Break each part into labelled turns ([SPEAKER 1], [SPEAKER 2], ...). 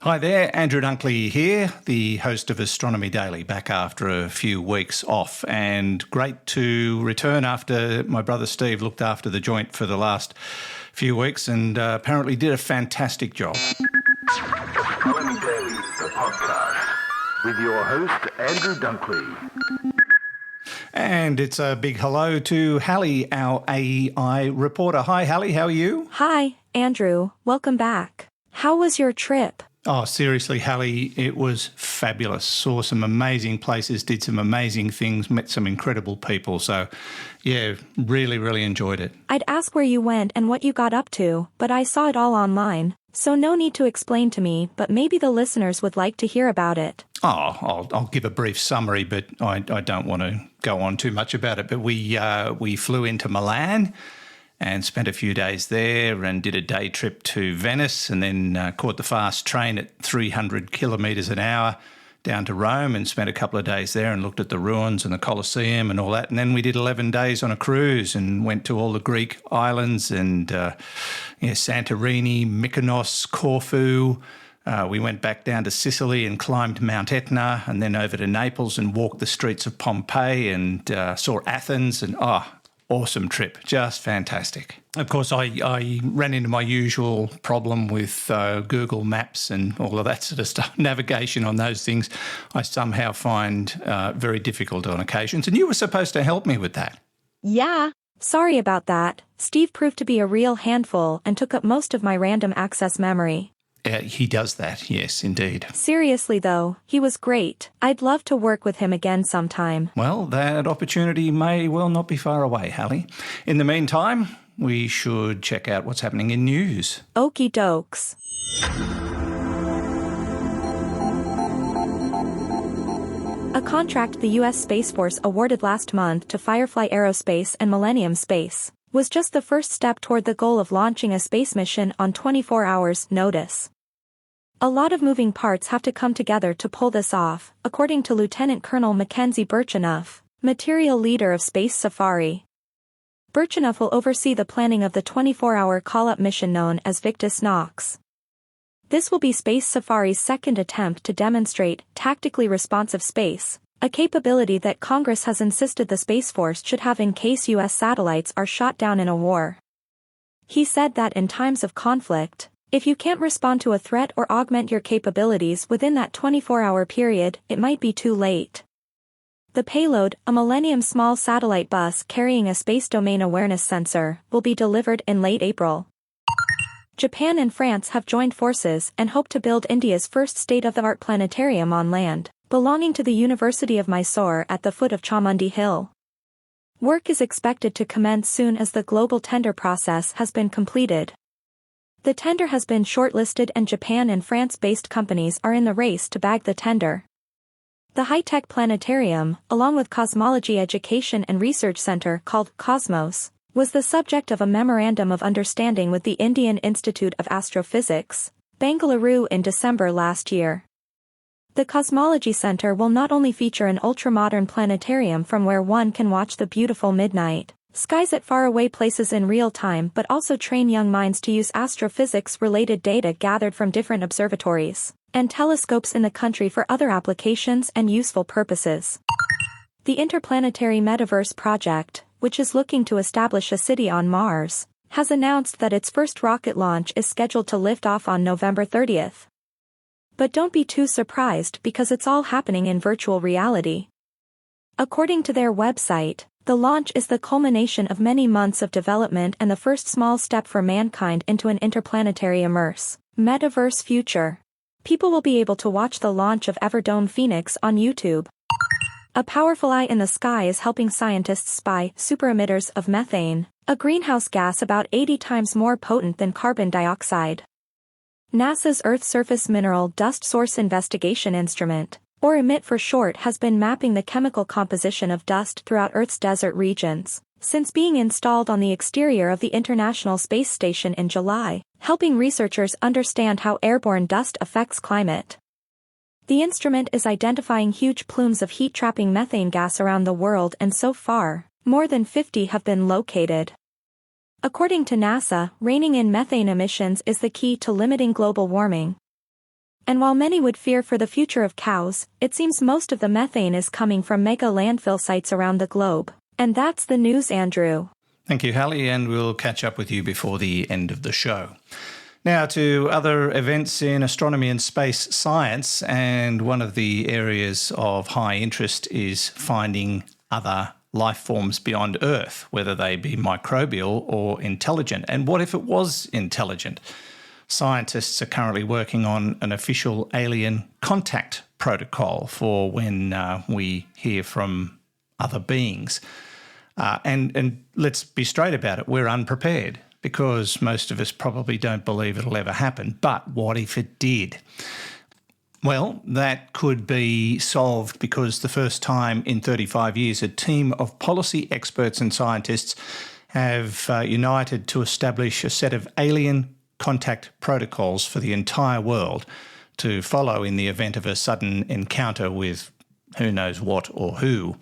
[SPEAKER 1] Hi there, Andrew Dunkley here, the host of Astronomy Daily, back after a few weeks off, and great to return after my brother Steve looked after the joint for the last few weeks and apparently did a fantastic job.
[SPEAKER 2] Astronomy Daily, the podcast, with your host, Andrew Dunkley.
[SPEAKER 1] And it's a big hello to Hallie, our AEI reporter. Hi, Hallie, how are you?
[SPEAKER 3] Hi, Andrew. Welcome back. How was your trip?
[SPEAKER 1] Oh, seriously, Hallie, it was fabulous. Saw some amazing places, did some amazing things, met some incredible people. So, yeah, really enjoyed it.
[SPEAKER 3] I'd ask where you went and what you got up to, but I saw it all online. So no need to explain to me, but maybe the listeners would like to hear about it.
[SPEAKER 1] Oh, I'll give a brief summary, but I don't want to go on too much about it. But we flew into Milan and spent a few days there and did a day trip to Venice and then caught the fast train at 300 kilometres an hour down to Rome and spent a couple of days there and looked at the ruins and the Colosseum and all that. And then we did 11 days on a cruise and went to all the Greek islands and Santorini, Mykonos, Corfu. We went back down to Sicily and climbed Mount Etna and then over to Naples and walked the streets of Pompeii and saw Athens and awesome trip, just fantastic. Of course, I ran into my usual problem with Google Maps and all of that sort of stuff. Navigation on those things I somehow find very difficult on occasions. And you were supposed to help me with that.
[SPEAKER 3] Yeah. Sorry about that. Steve proved to be a real handful and took up most of my random access memory.
[SPEAKER 1] He does that, yes, indeed.
[SPEAKER 3] Seriously, though, he was great. I'd love to work with him again sometime.
[SPEAKER 1] Well, that opportunity may well not be far away, Hallie. In the meantime, we should check out what's happening in news.
[SPEAKER 3] Okie dokes. A contract the U.S. Space Force awarded last month to Firefly Aerospace and Millennium Space was just the first step toward the goal of launching a space mission on 24 hours' notice. A lot of moving parts have to come together to pull this off, according to Lieutenant Colonel Mackenzie Birchenough, material leader of Space Safari. Birchenough will oversee the planning of the 24-hour call-up mission known as Victus Nox. This will be Space Safari's second attempt to demonstrate tactically responsive space, a capability that Congress has insisted the Space Force should have in case U.S. satellites are shot down in a war. He said that in times of conflict, if you can't respond to a threat or augment your capabilities within that 24-hour period, it might be too late. The payload, a Millennium small satellite bus carrying a space domain awareness sensor, will be delivered in late April. Japan and France have joined forces and hope to build India's first state-of-the-art planetarium on land, belonging to the University of Mysore at the foot of Chamundi Hill. Work is expected to commence soon as the global tender process has been completed. The tender has been shortlisted and Japan and France-based companies are in the race to bag the tender. The high-tech planetarium, along with Cosmology Education and Research Center called Cosmos, was the subject of a Memorandum of Understanding with the Indian Institute of Astrophysics, Bengaluru in December last year. The Cosmology Center will not only feature an ultra-modern planetarium from where one can watch the beautiful midnight skies at faraway places in real time but also train young minds to use astrophysics-related data gathered from different observatories and telescopes in the country for other applications and useful purposes. The Interplanetary Metaverse project, which is looking to establish a city on Mars, has announced that its first rocket launch is scheduled to lift off on November 30th. But don't be too surprised because it's all happening in virtual reality. According to their website, the launch is the culmination of many months of development and the first small step for mankind into an interplanetary metaverse future. People will be able to watch the launch of Everdome Phoenix on YouTube. A powerful eye in the sky is helping scientists spy super-emitters of methane, a greenhouse gas about 80 times more potent than carbon dioxide. NASA's Earth Surface Mineral Dust Source Investigation Instrument, or EMIT for short, has been mapping the chemical composition of dust throughout Earth's desert regions, since being installed on the exterior of the International Space Station in July, helping researchers understand how airborne dust affects climate. The instrument is identifying huge plumes of heat-trapping methane gas around the world, and so far, more than 50 have been located. According to NASA, reining in methane emissions is the key to limiting global warming. And while many would fear for the future of cows, it seems most of the methane is coming from mega landfill sites around the globe. And that's the news, Andrew.
[SPEAKER 1] Thank you, Hallie, and we'll catch up with you before the end of the show. Now to other events in astronomy and space science, and one of the areas of high interest is finding other life forms beyond Earth, whether they be microbial or intelligent. And what if it was intelligent? Scientists are currently working on an official alien contact protocol for when we hear from other beings. And let's be straight about it, we're unprepared because most of us probably don't believe it'll ever happen. But what if it did? Well, that could be solved because the first time in 35 years, a team of policy experts and scientists have united to establish a set of alien contact protocols for the entire world to follow in the event of a sudden encounter with who knows what or who.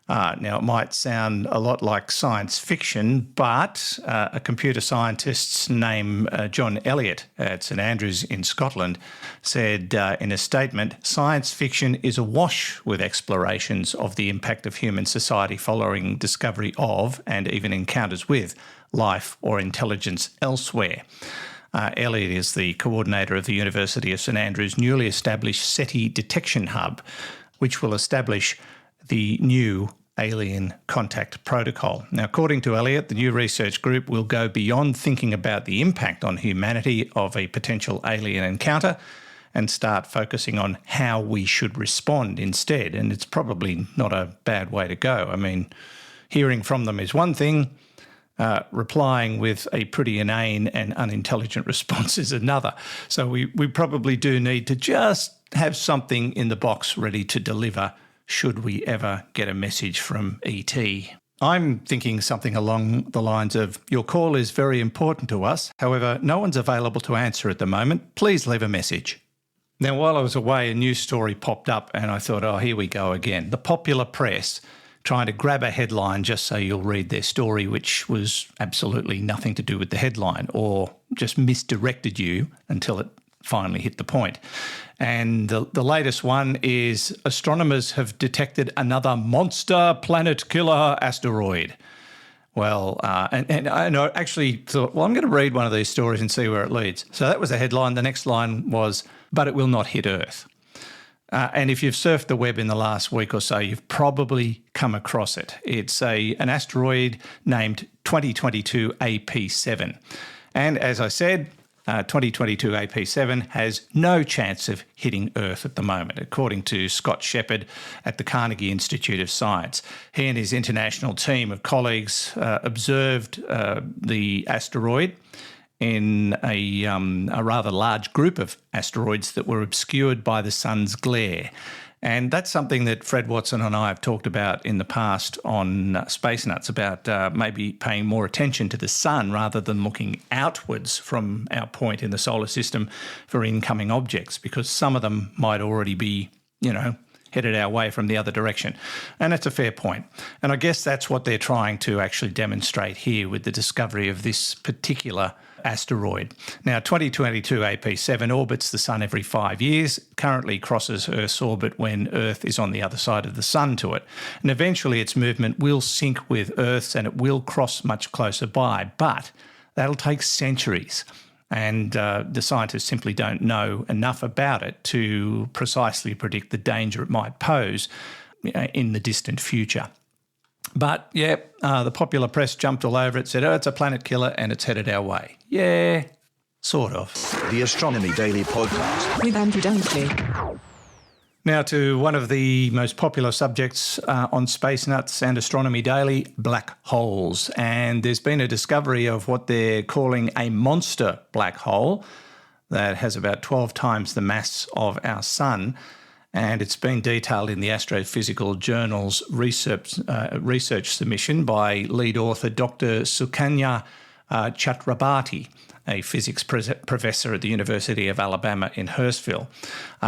[SPEAKER 1] Now, it might sound a lot like science fiction, but a computer scientist named John Elliott at St Andrews in Scotland said in a statement, "Science fiction is awash with explorations of the impact of human society following discovery of and even encounters with life or intelligence elsewhere." Elliott is the coordinator of the University of St Andrews' newly established SETI detection hub, which will establish the new alien contact protocol. Now, according to Elliott, the new research group will go beyond thinking about the impact on humanity of a potential alien encounter and start focusing on how we should respond instead. And it's probably not a bad way to go. I mean, hearing from them is one thing, replying with a pretty inane and unintelligent response is another. So we probably do need to just have something in the box ready to deliver should we ever get a message from ET. I'm thinking something along the lines of, your call is very important to us. However, no one's available to answer at the moment. Please leave a message. Now, while I was away, a news story popped up and I thought, oh, here we go again. The popular press trying to grab a headline just so you'll read their story, which was absolutely nothing to do with the headline, or just misdirected you until it finally hit the point. And the latest one is astronomers have detected another monster planet killer asteroid. Well, and I actually thought, well, I'm going to read one of these stories and see where it leads. So that was the headline. The next line was, but it will not hit Earth. And if you've surfed the web in the last week or so, you've probably come across it. It's an asteroid named 2022 AP7. And as I said, 2022 AP7 has no chance of hitting Earth at the moment, according to Scott Shepherd at the Carnegie Institute of Science. He and his international team of colleagues observed the asteroid in a rather large group of asteroids that were obscured by the sun's glare. And that's something that Fred Watson and I have talked about in the past on Space Nuts, about maybe paying more attention to the sun rather than looking outwards from our point in the solar system for incoming objects, because some of them might already be, headed our way from the other direction. And that's a fair point. And I guess that's what they're trying to actually demonstrate here with the discovery of this particular asteroid. Now, 2022 AP7 orbits the sun every 5 years, currently crosses Earth's orbit when Earth is on the other side of the sun to it. And eventually its movement will sync with Earth's and it will cross much closer by, but that'll take centuries. And the scientists simply don't know enough about it to precisely predict the danger it might pose in the distant future. But, the popular press jumped all over it, said, oh, it's a planet killer and it's headed our way. Yeah, sort of.
[SPEAKER 2] The Astronomy Daily Podcast
[SPEAKER 4] with Andrew Dunkley.
[SPEAKER 1] Now to one of the most popular subjects on Space Nuts and Astronomy Daily, black holes. And there's been a discovery of what they're calling a monster black hole that has about 12 times the mass of our sun. And it's been detailed in the Astrophysical Journal's research submission by lead author Dr. Sukanya Chakrabarti, a physics professor at the University of Alabama in Hurstville.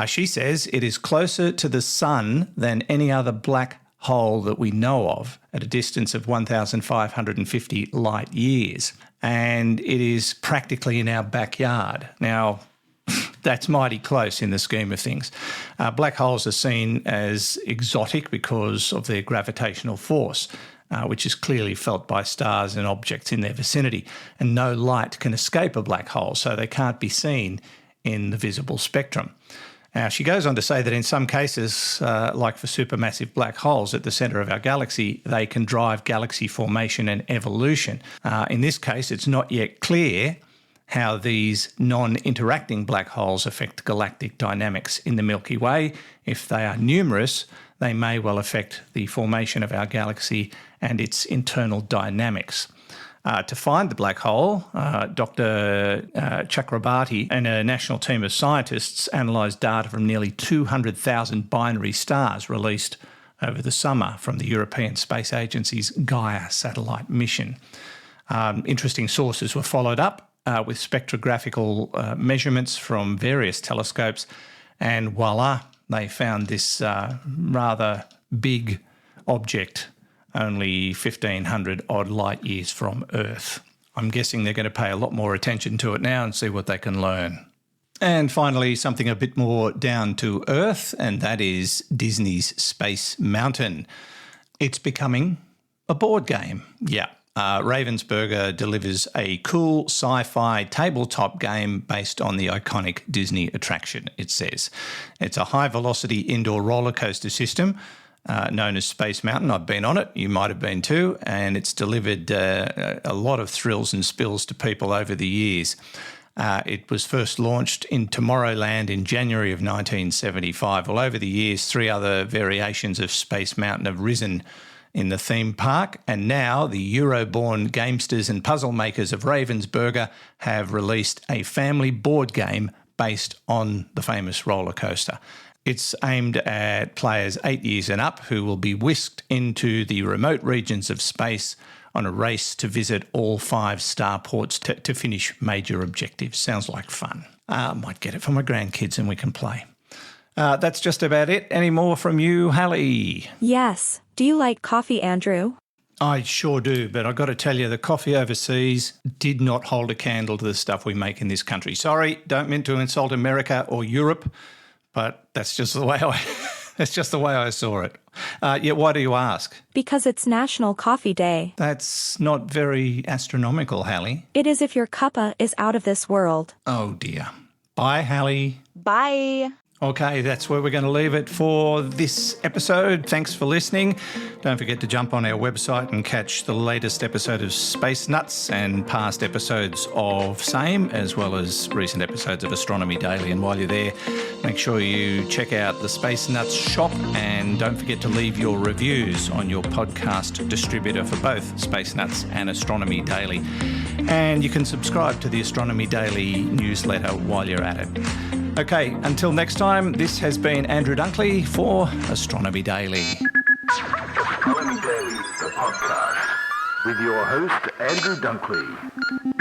[SPEAKER 1] She says it is closer to the sun than any other black hole that we know of at a distance of 1,550 light years. And it is practically in our backyard. Now, that's mighty close in the scheme of things. Black holes are seen as exotic because of their gravitational force, which is clearly felt by stars and objects in their vicinity. And no light can escape a black hole, so they can't be seen in the visible spectrum. Now, she goes on to say that in some cases, like for supermassive black holes at the centre of our galaxy, they can drive galaxy formation and evolution. In this case, it's not yet clear how these non-interacting black holes affect galactic dynamics in the Milky Way. If they are numerous, they may well affect the formation of our galaxy and its internal dynamics. To find the black hole, Dr. Chakrabarti and a national team of scientists analysed data from nearly 200,000 binary stars released over the summer from the European Space Agency's Gaia satellite mission. Interesting sources were followed up with spectrographical measurements from various telescopes, and voila, they found this rather big object only 1,500 odd light years from Earth. I'm guessing they're going to pay a lot more attention to it now and see what they can learn. And finally, something a bit more down to earth, and that is Disney's Space Mountain. It's becoming a board game. Yeah. Ravensburger delivers a cool sci-fi tabletop game based on the iconic Disney attraction, it says. It's a high-velocity indoor roller coaster system known as Space Mountain. I've been on it. You might have been too. And it's delivered a lot of thrills and spills to people over the years. It was first launched in Tomorrowland in January of 1975. Well, over the years, 3 other variations of Space Mountain have risen in the theme park, and now the Euro-born gamesters and puzzle makers of Ravensburger have released a family board game based on the famous roller coaster. It's aimed at players 8 years and up who will be whisked into the remote regions of space on a race to visit all 5 starports to finish major objectives. Sounds like fun. I might get it for my grandkids and we can play. That's just about it. Any more from you, Hallie?
[SPEAKER 3] Yes. Do you like coffee, Andrew?
[SPEAKER 1] I sure do, but I've got to tell you, the coffee overseas did not hold a candle to the stuff we make in this country. Sorry, don't mean to insult America or Europe, but that's just the way I saw it. Why do you ask?
[SPEAKER 3] Because it's National Coffee Day.
[SPEAKER 1] That's not very astronomical, Hallie.
[SPEAKER 3] It is if your cuppa is out of this world.
[SPEAKER 1] Oh, dear. Bye, Hallie.
[SPEAKER 3] Bye.
[SPEAKER 1] Okay, that's where we're going to leave it for this episode. Thanks for listening. Don't forget to jump on our website and catch the latest episode of Space Nuts and past episodes of same, as well as recent episodes of Astronomy Daily. And while you're there, make sure you check out the Space Nuts shop, and don't forget to leave your reviews on your podcast distributor for both Space Nuts and Astronomy Daily. And you can subscribe to the Astronomy Daily newsletter while you're at it. Okay, until next time, this has been Andrew Dunkley for Astronomy Daily.
[SPEAKER 2] Astronomy Daily, the podcast, with your host, Andrew Dunkley.